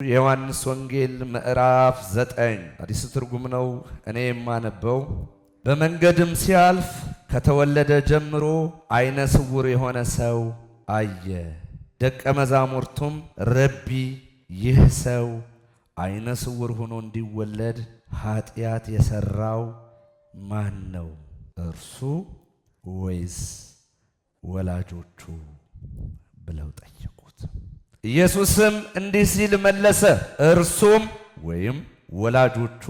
ዮሐንስ ወንጌል ምዕራፍ 9 አዲስ ትርጉም ነው እኔ የማነበው። በመንገድም ሲያልፍ ከተወለደ ጀምሮ አይነ ስውር የሆነ ሰው አየ። ደቀ መዛሙርቱም ረቢ ይህ ሰው አይነ ስውር ሆኖ እንዲወለድ ኃጢአት የሰራው ማን ነው? እርሱ ወይስ ወላጆቹ ብለው ጠየቁት። ኢየሱስም እንዲህ ሲል መለሰ፣ እርሱም ወይም ወላጆቹ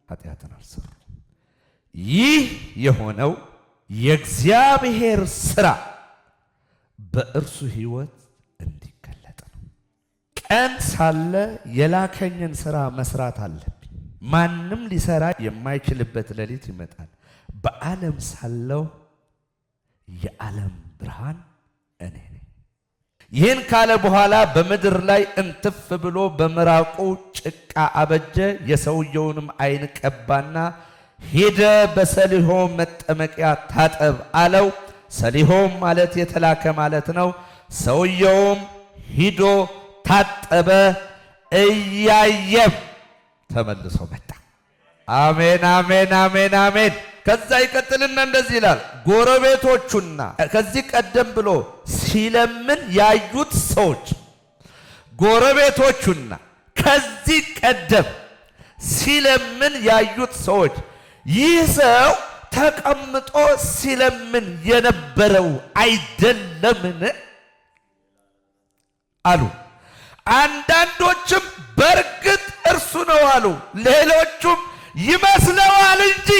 ኃጢአትን አልሰሩም። ይህ የሆነው የእግዚአብሔር ሥራ በእርሱ ሕይወት እንዲገለጥ ነው። ቀን ሳለ የላከኝን ሥራ መስራት አለብኝ። ማንም ሊሰራ የማይችልበት ሌሊት ይመጣል። በዓለም ሳለሁ የዓለም ብርሃን እኔ ነኝ። ይህን ካለ በኋላ በምድር ላይ እንትፍ ብሎ በምራቁ ጭቃ አበጀ። የሰውየውንም ዓይን ቀባና ሄደ በሰሊሆም መጠመቂያ ታጠብ አለው። ሰሊሆም ማለት የተላከ ማለት ነው። ሰውየውም ሂዶ ታጠበ፣ እያየም ተመልሶ መጣ። አሜን አሜን አሜን አሜን። ከዛ ይቀጥልና እንደዚህ ይላል፣ ጎረቤቶቹና ከዚህ ቀደም ብሎ ሲለምን ያዩት ሰዎች ጎረቤቶቹና ከዚህ ቀደም ሲለምን ያዩት ሰዎች ይህ ሰው ተቀምጦ ሲለምን የነበረው አይደለምን አሉ። አንዳንዶችም በእርግጥ እርሱ ነው አሉ። ሌሎቹም ይመስለዋል እንጂ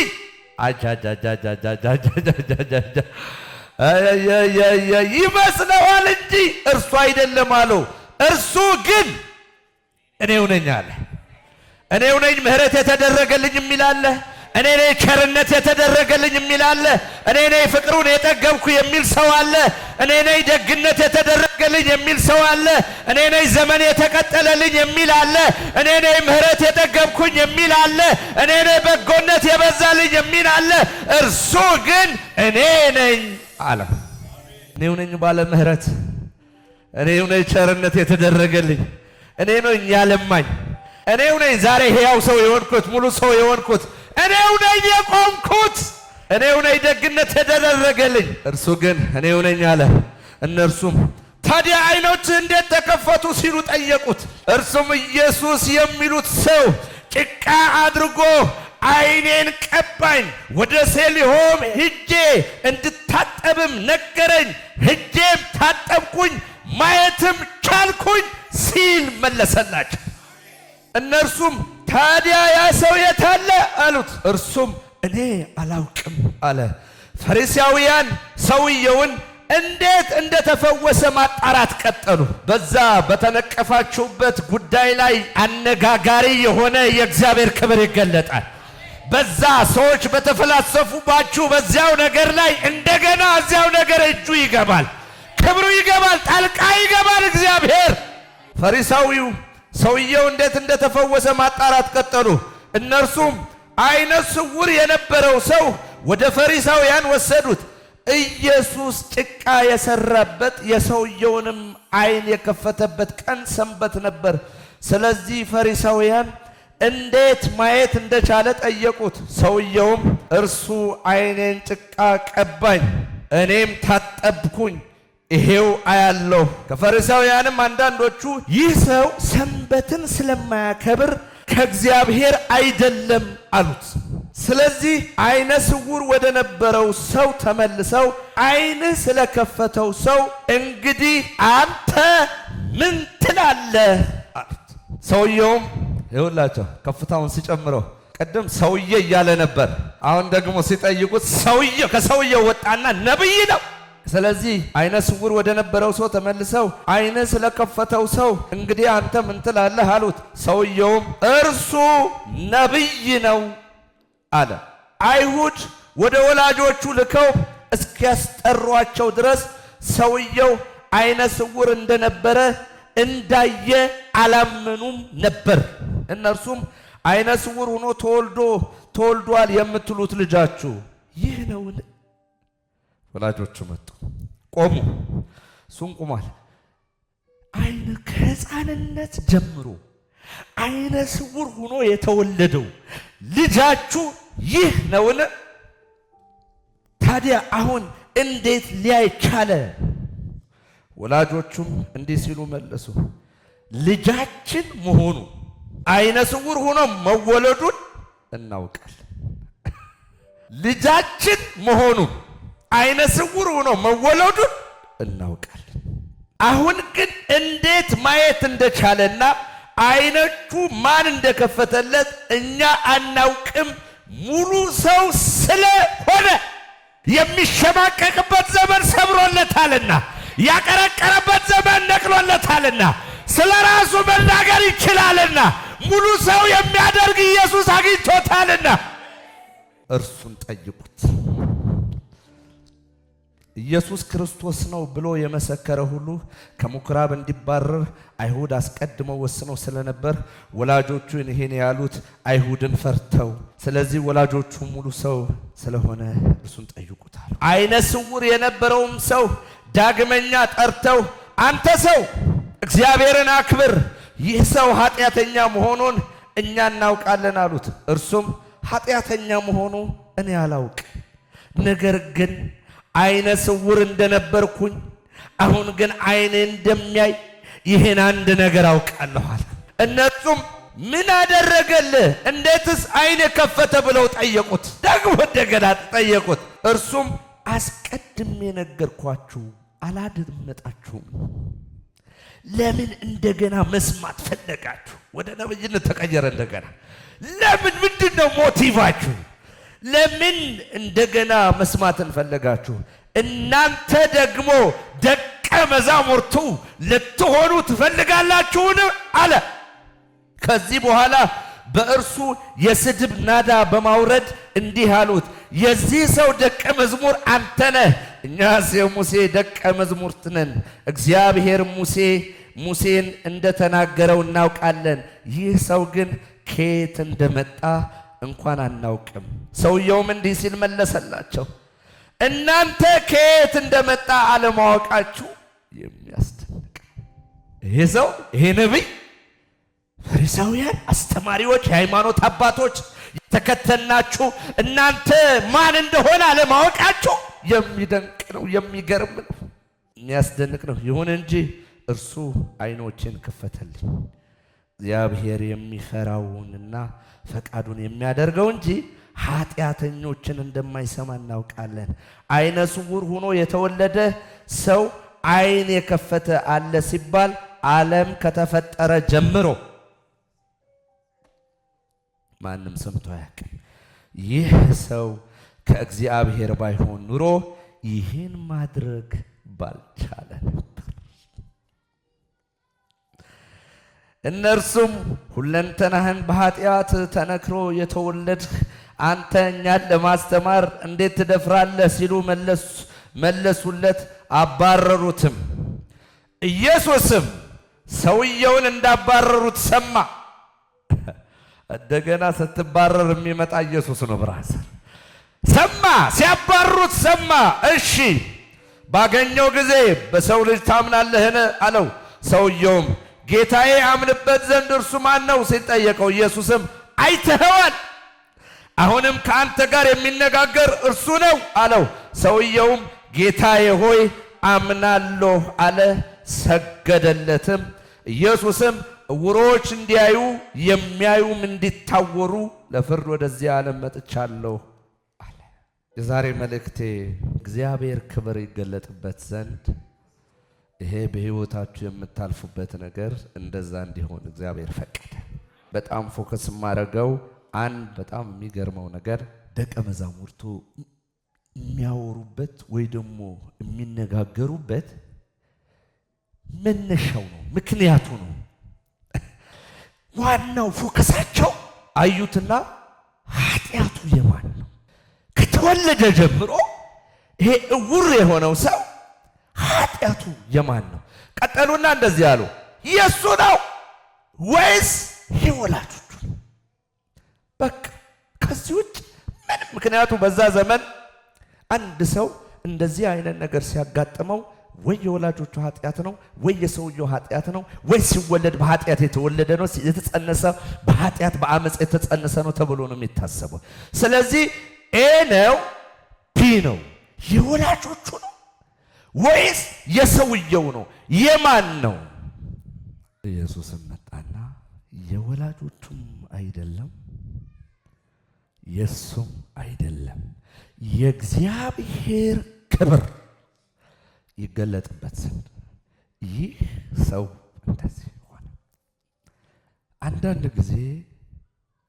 ይመስለዋል እንጂ እርሱ አይደለም አሉ። እርሱ ግን እኔው ነኝ አለ። እኔው ነኝ ምሕረት የተደረገልኝ የሚል አለ። እኔ ነኝ ቸርነት የተደረገልኝ የሚል አለ። እኔ ነኝ ፍቅሩን የጠገብኩ የሚል ሰው አለ። እኔ ነኝ ደግነት የተደረገልኝ የሚል ሰው አለ። እኔ ነኝ ዘመን የተቀጠለልኝ የሚል አለ። እኔ ነኝ ምሕረት የጠገብኩኝ የሚል አለ። እኔ ነኝ በጎነት የበዛልኝ የሚል አለ። እርሱ ግን እኔ ነኝ አለ። እኔው ነኝ ባለ ምሕረት፣ እኔው ነኝ ቸርነት የተደረገልኝ፣ እኔ ነኝ ያለማኝ፣ እኔው ነኝ ዛሬ ሕያው ሰው የሆንኩት፣ ሙሉ ሰው የሆንኩት፣ እኔው ነኝ የቆምኩት፣ እኔው ነኝ ደግነት የተደረገልኝ። እርሱ ግን እኔው ነኝ አለ። እነርሱም ታዲያ ዓይኖችህ እንዴት ተከፈቱ ሲሉ ጠየቁት። እርሱም ኢየሱስ የሚሉት ሰው ጭቃ አድርጎ ዓይኔን ቀባኝ፣ ወደ ሰሊሆም ሄጄ እንድታጠብም ነገረኝ። ሄጄም ታጠብኩኝ፣ ማየትም ቻልኩኝ ሲል መለሰላቸው። እነርሱም ታዲያ ያ ሰው የት አለ አሉት። እርሱም እኔ አላውቅም አለ። ፈሪሳውያን ሰውየውን እንዴት እንደተፈወሰ ማጣራት ቀጠሉ። በዛ በተነቀፋችሁበት ጉዳይ ላይ አነጋጋሪ የሆነ የእግዚአብሔር ክብር ይገለጣል። በዛ ሰዎች በተፈላሰፉባችሁ በዚያው ነገር ላይ እንደገና እዚያው ነገር እጁ ይገባል፣ ክብሩ ይገባል፣ ጣልቃ ይገባል እግዚአብሔር። ፈሪሳዊው ሰውየው እንዴት እንደተፈወሰ ማጣራት ቀጠሉ። እነርሱም አይነ ስውር የነበረው ሰው ወደ ፈሪሳውያን ወሰዱት። ኢየሱስ ጭቃ የሰራበት የሰውየውንም አይን የከፈተበት ቀን ሰንበት ነበር። ስለዚህ ፈሪሳውያን እንዴት ማየት እንደቻለ ጠየቁት። ሰውየውም እርሱ አይኔን ጭቃ ቀባኝ፣ እኔም ታጠብኩኝ፣ ይሄው አያለሁ። ከፈሪሳውያንም አንዳንዶቹ ይህ ሰው ሰንበትን ስለማያከብር ከእግዚአብሔር አይደለም አሉት። ስለዚህ አይነ ስውር ወደ ነበረው ሰው ተመልሰው አይንህ ስለከፈተው ሰው እንግዲህ አንተ ምን ትላለህ አሉት። ሰውየውም ይኸውላቸው ከፍታውን ሲጨምረው ቀደም ሰውዬ እያለ ነበር። አሁን ደግሞ ሲጠይቁት ከሰውየው ወጣና ነብይ ነው። ስለዚህ አይነ ስውር ወደ ነበረው ሰው ተመልሰው አይነ ስለከፈተው ሰው እንግዲህ አንተ ምን ትላለህ አሉት። ሰውየውም እርሱ ነብይ ነው አለ። አይሁድ ወደ ወላጆቹ ልከው እስኪያስጠሯቸው ድረስ ሰውየው አይነ ስውር እንደነበረ እንዳየ አላመኑም ነበር። እነርሱም አይነ ስውር ሆኖ ተወልዷል የምትሉት ልጃችሁ ይህ ነውን? ወላጆቹ መጡ፣ ቆሙ። እሱም ቆሟል። አይን ከሕፃንነት ጀምሮ አይነ ስውር ሆኖ የተወለደው ልጃችሁ ይህ ነውን? ታዲያ አሁን እንዴት ሊያይ ቻለ? ወላጆቹም እንዲህ ሲሉ መለሱ፣ ልጃችን መሆኑ አይነ ስውር ሆኖ መወለዱን እናውቃለን። ልጃችን መሆኑ አይነ ስውር ሆኖ መወለዱን እናውቃለን። አሁን ግን እንዴት ማየት እንደቻለና አይኖቹ ማን እንደከፈተለት እኛ አናውቅም። ሙሉ ሰው ስለሆነ የሚሸማቀቅበት ዘመን ሰብሮለታልና ያቀረቀረበት ዘመን ነቅሎለታልና ስለ ራሱ መናገር ይችላልና ሙሉ ሰው የሚያደርግ ኢየሱስ አግኝቶታልና እርሱን ጠይቁት። ኢየሱስ ክርስቶስ ነው ብሎ የመሰከረ ሁሉ ከምኵራብ እንዲባረር አይሁድ አስቀድመው ወስነው ስለነበር ወላጆቹ ይህን ያሉት አይሁድን ፈርተው፣ ስለዚህ ወላጆቹ ሙሉ ሰው ስለሆነ እርሱን ጠይቁታል። አይነ ስውር የነበረውም ሰው ዳግመኛ ጠርተው አንተ ሰው እግዚአብሔርን አክብር፣ ይህ ሰው ኃጢአተኛ መሆኑን እኛ እናውቃለን አሉት። እርሱም ኃጢአተኛ መሆኑ እኔ አላውቅ፣ ነገር ግን አይነ ስውር እንደነበርኩኝ አሁን ግን አይኔ እንደሚያይ ይህን አንድ ነገር አውቃለሁ አለ። እነሱም ምን አደረገልህ? እንዴትስ አይን ከፈተ? ብለው ጠየቁት። ደግሞ እንደገና ጠየቁት። እርሱም አስቀድሜ ነገርኳችሁ አላደመጣችሁም። ለምን እንደገና መስማት ፈለጋችሁ? ወደ ነብይነት ተቀየረ እንደገና። ለምን? ምንድነው ሞቲቫችሁ? ለምን እንደገና መስማትን ፈለጋችሁ? እናንተ ደግሞ ደቀ መዛሙርቱ ልትሆኑ ትፈልጋላችሁን? አለ። ከዚህ በኋላ በእርሱ የስድብ ናዳ በማውረድ እንዲህ አሉት፣ የዚህ ሰው ደቀ መዝሙር አንተ ነህ፣ እኛስ የሙሴ ደቀ መዛሙርት ነን። እግዚአብሔር ሙሴን እንደተናገረው እናውቃለን። ይህ ሰው ግን ከየት እንደመጣ እንኳን አናውቅም። ሰውየውም እንዲህ ሲል መለሰላቸው፣ እናንተ ከየት እንደመጣ አለማወቃችሁ የሚያስደንቅ። ይሄ ሰው ይሄ ነቢይ ፈሪሳውያን፣ አስተማሪዎች፣ የሃይማኖት አባቶች የተከተልናችሁ እናንተ ማን እንደሆነ አለማወቃችሁ የሚደንቅ ነው፣ የሚገርም ነው፣ የሚያስደንቅ ነው። ይሁን እንጂ እርሱ አይኖችን ከፈተልኝ። እግዚአብሔር የሚፈራውንና ፈቃዱን የሚያደርገው እንጂ ኃጢአተኞችን እንደማይሰማ እናውቃለን። አይነ ስውር ሆኖ የተወለደ ሰው አይን የከፈተ አለ ሲባል ዓለም ከተፈጠረ ጀምሮ ማንም ሰምቶ አያውቅም። ይህ ሰው ከእግዚአብሔር ባይሆን ኑሮ ይህን ማድረግ ባልቻለ ነበር። እነርሱም ሁለንተናህን በኃጢአት ተነክሮ የተወለድህ አንተ እኛን ለማስተማር እንዴት ትደፍራለህ? ሲሉ መለሱለት፣ አባረሩትም። ኢየሱስም ሰውየውን እንዳባረሩት ሰማ። እንደገና ስትባረር የሚመጣ ኢየሱስ ነው። ብራዘር ሰማ፣ ሲያባረሩት ሰማ። እሺ ባገኘው ጊዜ በሰው ልጅ ታምናለህን? አለው። ሰውየውም ጌታዬ አምንበት ዘንድ እርሱ ማን ነው ሲል ጠየቀው። ኢየሱስም አይተኸዋል፣ አሁንም ከአንተ ጋር የሚነጋገር እርሱ ነው አለው። ሰውየውም ጌታዬ ሆይ አምናለሁ አለ፣ ሰገደለትም። ኢየሱስም ዕውሮች እንዲያዩ የሚያዩም እንዲታወሩ ለፍርድ ወደዚህ ዓለም መጥቻለሁ አለ። የዛሬ መልእክቴ እግዚአብሔር ክብር ይገለጥበት ዘንድ ይሄ በሕይወታችሁ የምታልፉበት ነገር እንደዛ እንዲሆን እግዚአብሔር ፈቀደ። በጣም ፎከስ ማረገው አንድ በጣም የሚገርመው ነገር ደቀ መዛሙርቱ የሚያወሩበት ወይ ደግሞ የሚነጋገሩበት መነሻው ነው፣ ምክንያቱ ነው። ዋናው ፎከሳቸው አዩትና ኃጢአቱ የማን ነው? ከተወለደ ጀምሮ ይሄ ዕውር የሆነው ሰው ኃጢአቱ የማን ነው? ቀጠሉና እንደዚህ አሉ፣ የሱ ነው ወይስ የወላጆቹ? በቃ ከዚህ ውጭ ምንም። ምክንያቱ በዛ ዘመን አንድ ሰው እንደዚህ አይነት ነገር ሲያጋጥመው ወይ የወላጆቹ ኃጢአት ነው፣ ወይ የሰውየው ኃጢአት ነው፣ ወይ ሲወለድ በኃጢአት የተወለደ ነው፣ የተጸነሰ በኃጢአት በአመጽ የተጸነሰ ነው ተብሎ ነው የሚታሰበው። ስለዚህ ኤ ነው ቢ ነው? የወላጆቹ ነው ወይስ የሰውየው ነው? የማን ነው? ኢየሱስም መጣና የወላጆቹም አይደለም የሱም አይደለም፣ የእግዚአብሔር ክብር ይገለጥበት ዘንድ ይህ ሰው እንደዚህ ሆነ። አንዳንድ ጊዜ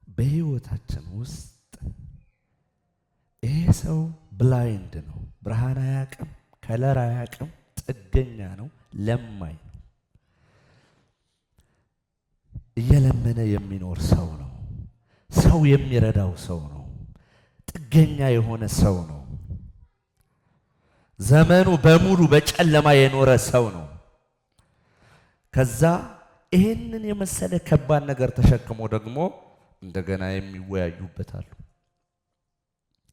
በሕይወታችን ውስጥ ይሄ ሰው ብላይንድ ነው፣ ብርሃን አያውቅም፣ ከለር አያውቅም፣ ጥገኛ ነው፣ ለማኝ ነው፣ እየለመነ የሚኖር ሰው ነው፣ ሰው የሚረዳው ሰው ነው፣ ጥገኛ የሆነ ሰው ነው፣ ዘመኑ በሙሉ በጨለማ የኖረ ሰው ነው። ከዛ ይሄንን የመሰለ ከባድ ነገር ተሸክሞ ደግሞ እንደገና የሚወያዩበታል።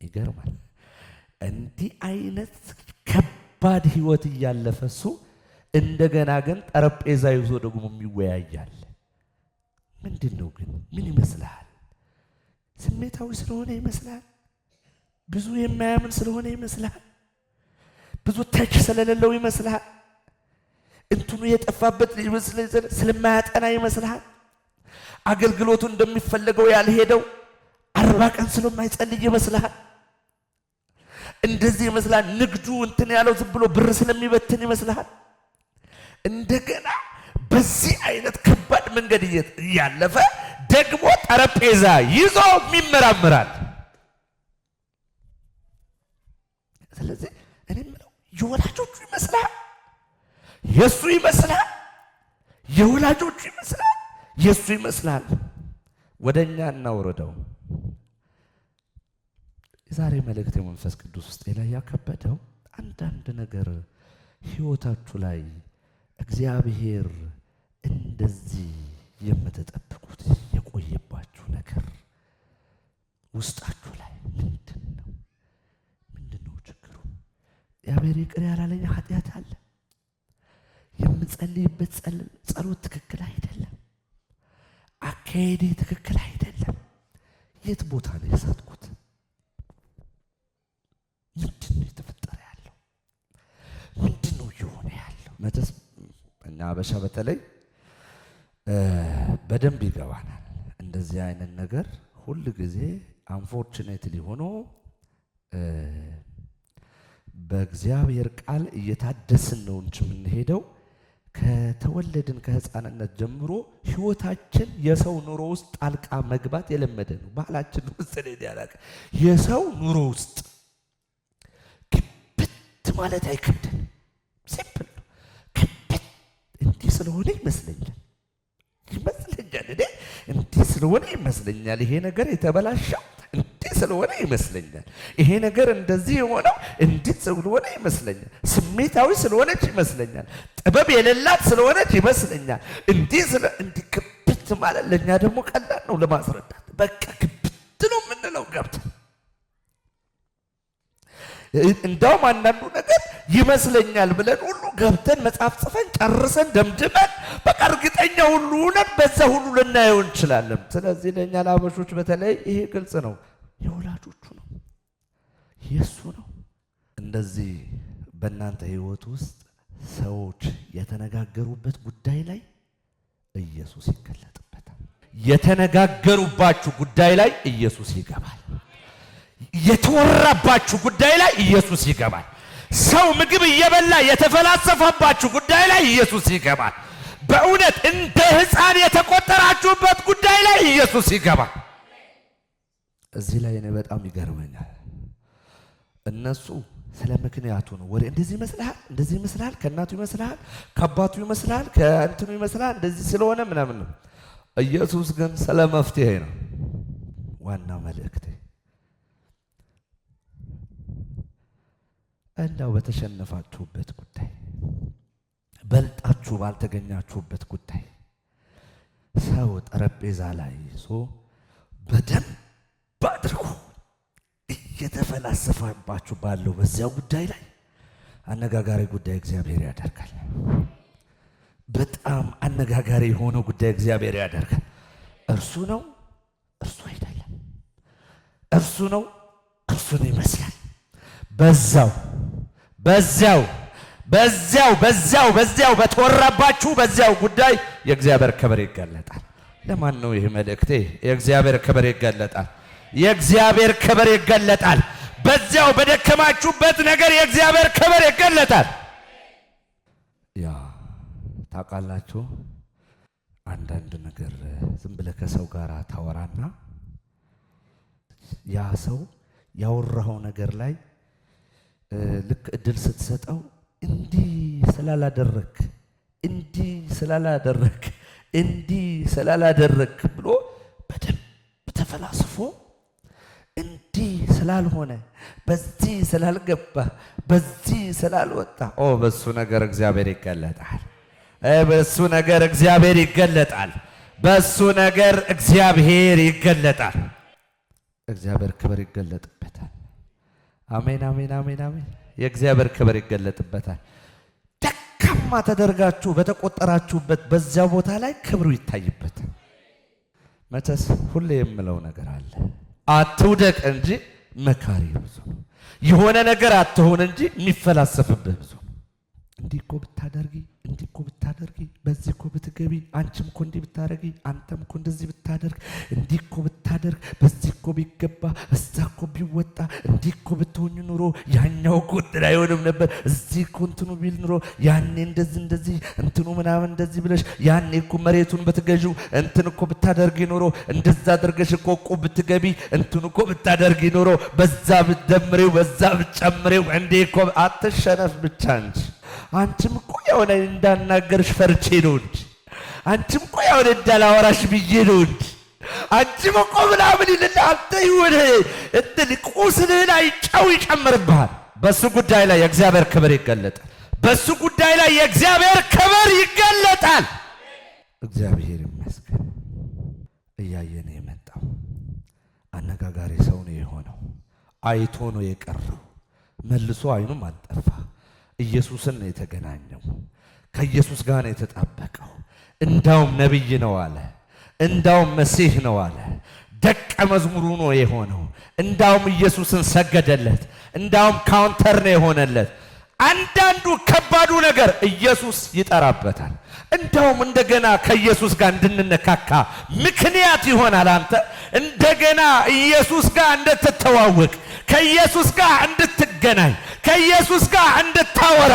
ይገርማል። እንዲህ አይነት ከባድ ህይወት እያለፈ እሱ እንደገና ግን ጠረጴዛ ይዞ ደግሞ የሚወያያል። ምንድነው ግን? ምን ይመስልሃል? ስሜታዊ ስለሆነ ይመስልሃል? ብዙ የማያምን ስለሆነ ይመስልሃል? ብዙ ተች ስለሌለው ይመስልሃል? እንትኑ የጠፋበት ስለማያጠና ይመስልሃል? አገልግሎቱ እንደሚፈለገው ያልሄደው 40 ቀን ስለማይጸልይ ይመስልሃል? እንደዚህ ይመስልሃል? ንግዱ እንትን ያለው ዝም ብሎ ብር ስለሚበትን ይመስልሃል? እንደገና በዚህ አይነት ከባድ መንገድ እያለፈ ደግሞ ጠረጴዛ ይዞ ይመራመራል። ስለዚህ እኔ የምለው የወላጆቹ ይመስላል፣ የሱ ይመስላል፣ የወላጆቹ ይመስላል፣ የሱ ይመስላል። ወደኛ እናውረደው። የዛሬ መልእክት የመንፈስ ቅዱስ ውስጥ ላይ ያከበደው አንዳንድ ነገር ህይወታችሁ ላይ እግዚአብሔር እንደዚህ የምትጠብቁት የቆየባችሁ ነገር ውስጣችሁ ላይ ምንድነው? ምንድነው ችግሩ? እግዚአብሔር ይቅር ያላለኝ ኃጢአት አለ። የምጸልይበት ጸሎት ትክክል አይደለም። አካሄዴ ትክክል አይደለም። የት ቦታ ነው የሳትኩት? ምንድነው የተፈጠረ ያለው? ምንድነው እየሆነ ያለው? መተስ እኛ አበሻ በተለይ በደንብ ይገባናል። እንደዚህ አይነት ነገር ሁል ጊዜ አንፎርቹኔትሊ ሆኖ በእግዚአብሔር ቃል እየታደስን ነው እንጂ የምንሄደው ከተወለድን ከህፃንነት ጀምሮ ህይወታችን የሰው ኑሮ ውስጥ ጣልቃ መግባት የለመደ ነው። ባህላችን ውስጥ ያላቀ የሰው ኑሮ ውስጥ ግብት ማለት አይከብድም። ሲምፕል ነው። ግብት እንዲህ ስለሆነ ይመስለኛል እኔ እንዲህ ስለሆነ ይመስለኛል። ይሄ ነገር የተበላሸው እንዲህ ስለሆነ ይመስለኛል። ይሄ ነገር እንደዚህ የሆነው እንዲህ ስለሆነ ይመስለኛል። ስሜታዊ ስለሆነች ይመስለኛል። ጥበብ የሌላት ስለሆነች ይመስለኛል። እንዲህ ግብት ማለት ለእኛ ደግሞ ቀላል ነው ለማስረዳት። በቃ ግብት ነው የምንለው ገብተን። እንደውም አንዳንዱ ነገር ይመስለኛል ብለን ሁሉ ገብተን መጽሐፍ ጽፈን ጨርሰን ደምድመን በቃ እርግጠኛ ሁሉ ሆነን በዛ ሁሉ ልናየው እንችላለን። ስለዚህ ለእኛ ለአበሾች በተለይ ይሄ ግልጽ ነው። የወላጆቹ ነው፣ የሱ ነው። እንደዚህ በእናንተ ህይወት ውስጥ ሰዎች የተነጋገሩበት ጉዳይ ላይ ኢየሱስ ይገለጥበታል። የተነጋገሩባችሁ ጉዳይ ላይ ኢየሱስ ይገባል። የተወራባችሁ ጉዳይ ላይ ኢየሱስ ይገባል። ሰው ምግብ እየበላ የተፈላሰፈባችሁ ጉዳይ ላይ ኢየሱስ ይገባል። በእውነት እንደ ሕፃን የተቆጠራችሁበት ጉዳይ ላይ ኢየሱስ ይገባል። እዚህ ላይ እኔ በጣም ይገርመኛል። እነሱ ስለ ምክንያቱ ነው ወሬ። እንደዚህ ይመስልሃል፣ እንደዚህ ይመስልሃል፣ ከእናቱ ይመስልሃል፣ ከአባቱ ይመስልሃል፣ ከእንትኑ ይመስልሃል፣ እንደዚህ ስለሆነ ምናምን ነው። ኢየሱስ ግን ስለ መፍትሄ ነው ዋና መልእክቴ። እንዳው በተሸነፋችሁበት ጉዳይ፣ በልጣችሁ ባልተገኛችሁበት ጉዳይ ሰው ጠረጴዛ ላይ ይዞ በደንብ አድርጎ እየተፈላሰፈባችሁ ባለው በዚያው ጉዳይ ላይ አነጋጋሪ ጉዳይ እግዚአብሔር ያደርጋል። በጣም አነጋጋሪ የሆነ ጉዳይ እግዚአብሔር ያደርጋል። እርሱ ነው፣ እርሱ አይደለም። እርሱ ነው፣ እርሱን ይመስላል። በዚያው በተወራባችሁ በዚያው ጉዳይ የእግዚአብሔር ክብር ይገለጣል። ለማን ነው ይህ መልእክቴ? የእግዚአብሔር ክብር ይገለጣል። የእግዚአብሔር ክብር ይገለጣል። በዚያው በደከማችሁበት ነገር የእግዚአብሔር ክብር ይገለጣል። ያ ታውቃላችሁ፣ አንዳንድ ነገር ዝም ብለህ ከሰው ጋር ታወራና ያ ሰው ያወራው ነገር ላይ ልክ እድል ስትሰጠው እንዲህ ስላላደረክ ብሎ በደንብ ተፈላስፎ እንዲህ ስላልሆነ በዚህ ስላልገባ በዚህ ስላልወጣ በሱ ነገር እግዚአብሔር ይገለጣል። በሱ ነገር እግዚአብሔር ይገለጣል። በሱ ነገር እግዚአብሔር ይገለጣል። እግዚአብሔር ክብር ይገለጥበታል። አሜን አሜን አሜን አሜን። የእግዚአብሔር ክብር ይገለጥበታል። ደካማ ተደርጋችሁ በተቆጠራችሁበት በዚያ ቦታ ላይ ክብሩ ይታይበታል። መቼስ ሁሌ የምለው ነገር አለ። አትውደቅ እንጂ መካሪ ብዙ ነው። የሆነ ነገር አትሆን እንጂ የሚፈላሰፍብህ ብዙ ነው። እንዲህ እኮ ብታደርጊ በዚህ እኮ ብትገቢ አንቺም እኮ እንዲህ ብታደርጊ አንተም እኮ እንደዚህ ብታደርግ እንዲህ እኮ ብታደርግ በዚህ እኮ ቢገባ እዛ እኮ ቢወጣ እንዲህ እኮ ብትሆኝ ኑሮ ያኛው እኮ አይሆንም ነበር። እዚህ እኮ እንትኑ ቢል ኑሮ ያኔ እንደዚህ እንትኑ ምናምን እንደዚህ ብለሽ ያኔ እኮ መሬቱን ብትገዢው እንትን እኮ ብታደርጊ ኑሮ እንደዛ አድርገሽ እኮ እቁብ ብትገቢ እንትኑ እኮ ብታደርጊ ኑሮ በዛ ብትደምሪው በዛ ብትጨምሪው እንዴ እኮ አትሸነፍ ብቻ እንጂ አንቺም እኮ የሆነ እንዳናገርሽ ፈርቼ ነው እንጂ አንቺም እኮ የሆነ እንዳላወራሽ ብዬ ነው እንጂ አንቺም እኮ ምናምን ይልና አንተ ይሁን እንትን ቁስልህ ላይ ጨው ይጨምርብሃል። በሱ ጉዳይ ላይ የእግዚአብሔር ክብር ይገለጣል። በሱ ጉዳይ ላይ የእግዚአብሔር ክብር ይገለጣል። እግዚአብሔር ይመስገን። እያየን የመጣው አነጋጋሪ ሰው ነው የሆነው። አይቶ ነው የቀረው። መልሶ አይኑም አልጠፋ። ኢየሱስን ነው የተገናኘው። ከኢየሱስ ጋር ነው የተጣበቀው። እንዳውም ነብይ ነው አለ። እንዳውም መሲህ ነው አለ። ደቀ መዝሙሩ ነው የሆነው። እንዳውም ኢየሱስን ሰገደለት። እንዳውም ካውንተር ነው የሆነለት። አንዳንዱ ከባዱ ነገር ኢየሱስ ይጠራበታል። እንዳውም እንደገና ከኢየሱስ ጋር እንድንነካካ ምክንያት ይሆናል። አንተ እንደገና ኢየሱስ ጋር እንድትተዋወቅ፣ ከኢየሱስ ጋር እንድትገናኝ፣ ከኢየሱስ ጋር እንድታወራ